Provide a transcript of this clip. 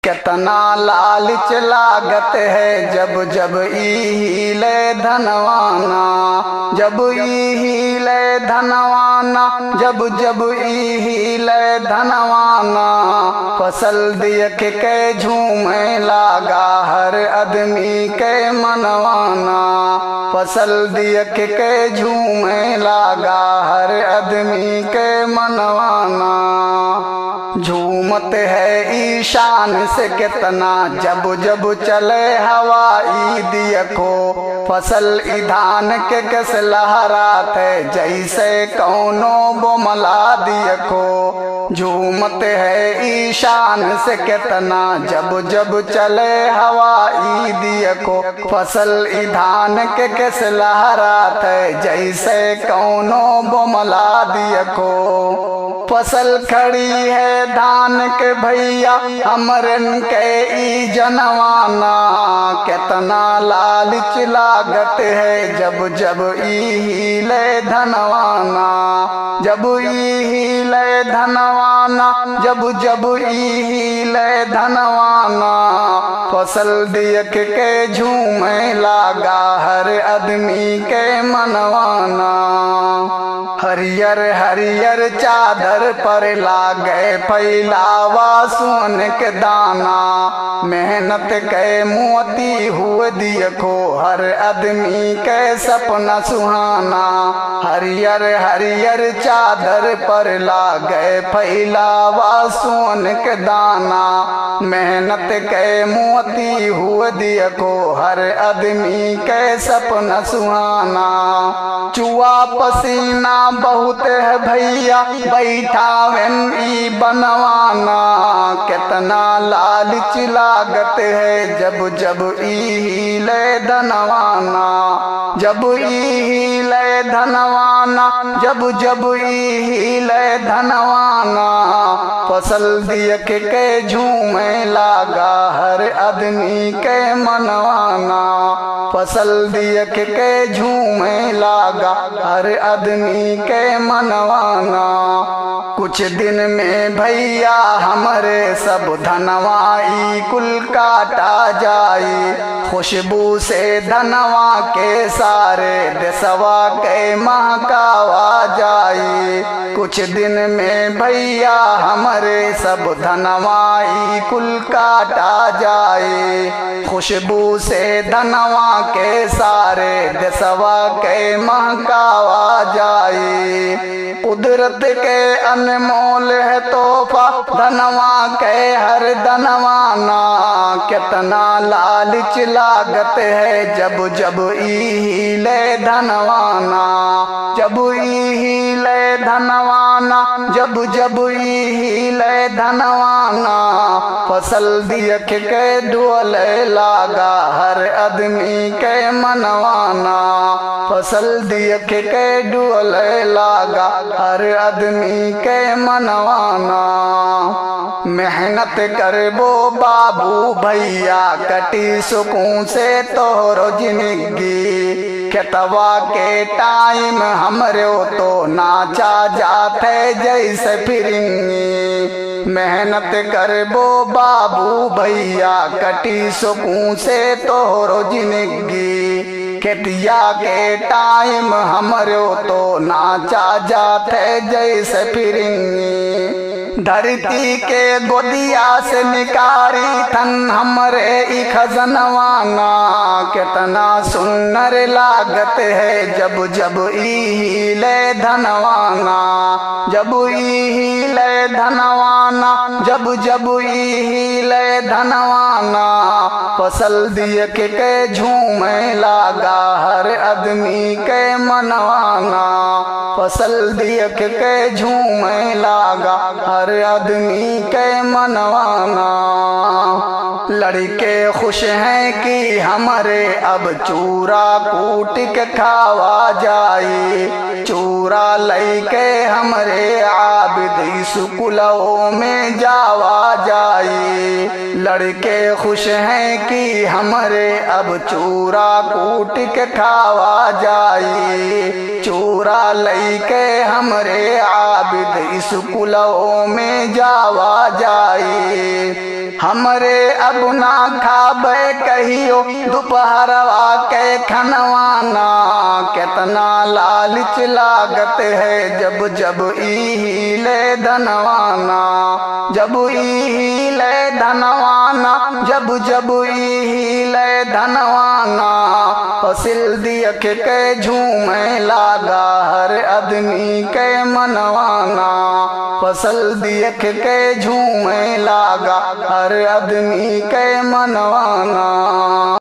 कितना लालच लागत है जब जब हिले धनवाना, जब हिले धनवाना, जब जब हिले धनवाना। फसल देख के झूमे लागा हर आदमी के मनवाना, फसल देख के झूमे लागा हर आदमी के मनवाना। झूमत है ईशान से कितना जब जब चले हवाई देखो, फसल ईधान के कस लहरात है जैसे कौनो बोमला देखो। झूमत है ईशान से कितना जब जब चले हवाई देखो, फसल ईधान के कस लहरात है जैसे कौनो बोमला देखो। फसल खड़ी है धान के भैया हमरन के ई जनवाना, कितना लालच लागत है जब जब ई हिले धनवाना, जब ई हिले धनवाना, जब जब ई हिले धनवाना। फसल देख के झूमे लागा हर आदमी के मनवाना। हरियर हरियर चादर पर लागे फैलावा सोन के दाना, मेहनत के मोती हुए देखो हर आदमी के सपना सुहाना। हरियर हरियर चादर पर लागे फैलावा सोन के दाना, मेहनत के मोती हुए देखो हर आदमी के सपना सुहाना। चुआ पसीना बहुत है भैया बैठावेन ई बनवाना, कितना लालच लागत है जब जब ई हिले धनवाना, जब ई हिले धनवाना, जब जब ई हिले धनवाना। फसल देख के झूमे लागा हर आदमी के मनवाना, फसल देख के झूमे लागा हर आदमी के मनवाना। कुछ दिन में भैया हमरे सब धनवाई कुल काटा जाई, खुशबू से धनवा के सारे देसवा के महकावा जाई। कुछ दिन में भैया हमरे सब धनवाई कुल काटा जाई, खुशबू से धनवा के सारे देसवा के महकावा जाई। कुदरत के अनमोल है तोहफा धनवा के हर धनवाना, कितना लालच लागत है जब जब ई हिले धनवाना, जब ई हिले धनवाना, जब जब ई हिले धनवाना। फसल देख के डोले लागा हर आदमी के मनवाना, फसल देख के डोले लागा हर आदमी के मनवाना। मेहनत करबो बाबू भैया कटी सुकून से तोहरो जिंदगी, खेतवा के टाइम हमरे तो नाचा जाते जैसे फिरिंगी। मेहनत करबो बाबू भैया कटी सुकून से तोहरो जिंदगी, खेतिया के टाइम हमरे तो नाचा जाते जैसे फिरिंगी। धरती के गोदिया से निकारी थन हमरे ई खजनवाना, कितना सुंदर लागत है जब जब ई हिले धनवाना, जब ई हिले धनवाना, जब जब ई हिले धनवाना। फसल देख के झूमे लागा हर आदमी के मनवाना, फसल देख के झूमे लागा हर आदमी के मनवाना। लड़के खुश हैं कि हमरे अब चूरा कूट के खावा जाए, चूरा लैके हमरे आबिद स्कूलों में जावा जाए। लड़के खुश हैं कि हमरे अब चूरा कूट के खावा जाए, चूरा लैके हमरे आबिद स्कूलों में जावा जाए। हमरे अब ना खाबे कहियो दोपहरवा के खनवाना, कितना लालच लागत है जब जब हिले धनवाना, जब हिले धनवाना, जब जब हिले धनवाना। फसिल दियख के झूमे लागा हर आदमी के मनवाना, फसल दियख के झूमे लागा हर आदमी के मनवाना।